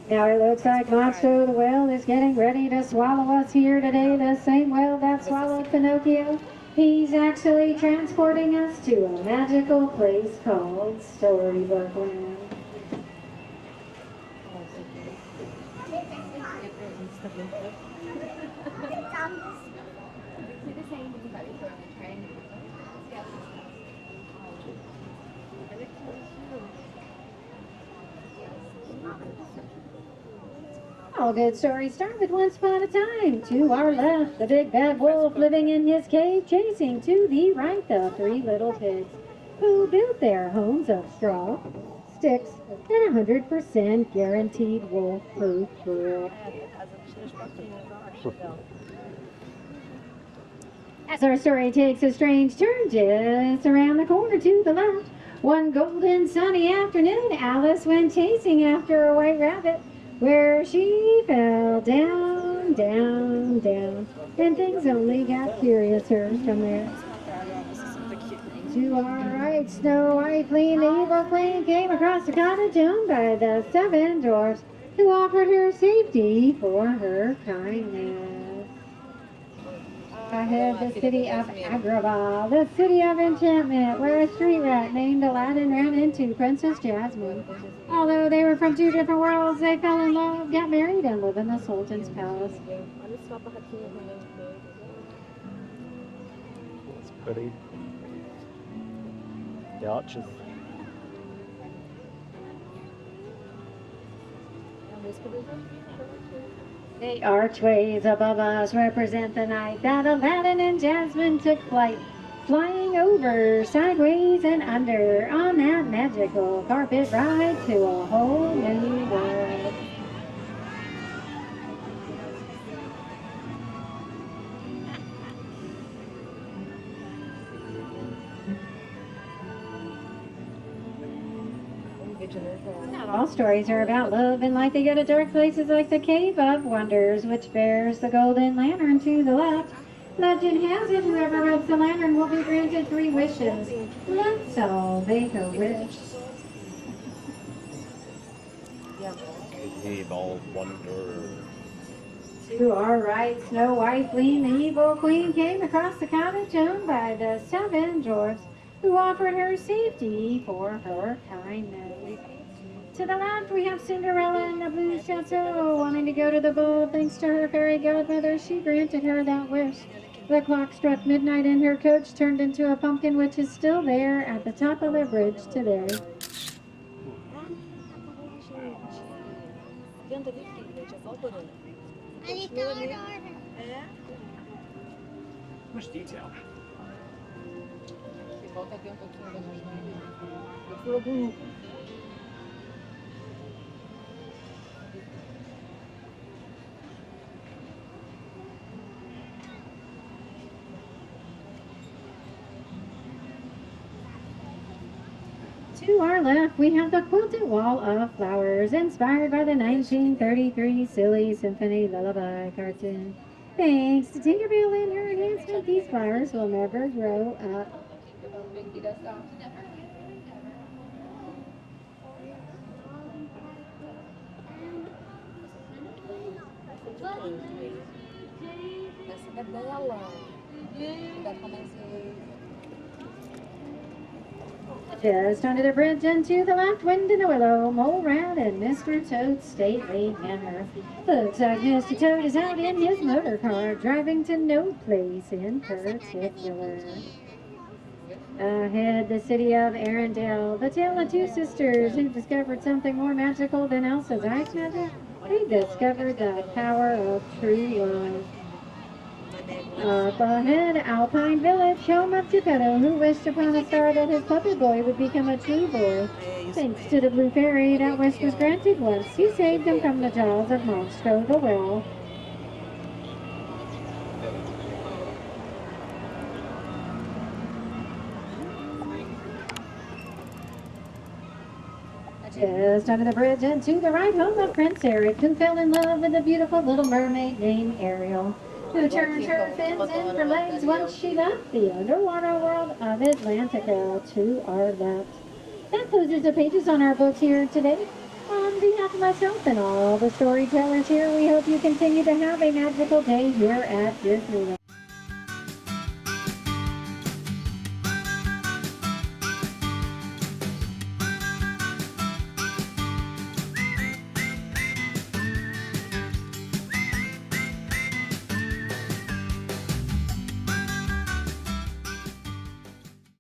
Now it looks like Monstro the whale is getting ready to swallow us here today. The same whale that swallowed Pinocchio. He's actually transporting us to a magical place called Storybook Land. All good stories start with once upon a time. To our left, the big bad wolf living in his cave, chasing to the right the three little pigs who built their homes of straw, sticks, and 100% guaranteed wolf-proof wood. As our story takes a strange turn just around the corner to the left, one golden sunny afternoon, Alice went chasing after a white rabbit, where she fell down, down, down, and things only got curiouser from there. To our right, Snow White, fleeing the evil queen, came across a cottage owned by the seven dwarfs, who offered her safety for her kindness. Ahead, the city of Agrabah, the city of enchantment, where a street rat named Aladdin ran into Princess Jasmine. Although they were from two different worlds, they fell in love, got married, and live in the Sultan's palace. It's pretty. The arches. The archways above us represent the night that Aladdin and Jasmine took flight, flying over, sideways, and under on that magical carpet ride to a whole new world. Not all stories are about love, and like they go to dark places like the Cave of Wonders, which bears the golden lantern to the left. Legend has it whoever rubs the lantern will be granted 3 wishes. Let's all make a wish. Cave of Wonders. To our right, Snow White, fleeing the evil queen, came across the cottage owned by the 7 dwarfs, who offered her safety for her kindness. To the left, we have Cinderella in the blue chateau, wanting to go to the ball. Thanks to her fairy godmother, she granted her that wish. The clock struck midnight and her coach turned into a pumpkin, which is still there at the top of the bridge today. Much detail. To our left, we have the quilted wall of flowers, inspired by the 1933 Silly Symphony Lullaby cartoon. Thanks to Tinkerbell and her enhancement, these flowers will never grow up. Just under the bridge and to the left, Wind in the Willow, Mole Rat, and Mr. Toad's stately manner. Looks like Mr. Toad is out in his motor car, driving to no place in particular. Ahead, the city of Arendelle, the tale of 2 sisters who discovered something more magical than Elsa's ice magic. They discovered the power of true love. Up ahead, Alpine Village, home of Geppetto, who wished upon a star that his puppet boy would become a true boy. Thanks to the Blue Fairy, that wish was granted once. He saved him from the jaws of Monstro the whale. Just under the bridge and to the right, home of Prince Eric, who fell in love with a beautiful little mermaid named Ariel, who turned her fins in for legs once she left the underwater world of Atlantica. To our left. That closes the pages on our books here today. On behalf of myself and all the storytellers here, we hope you continue to have a magical day here at Disneyland.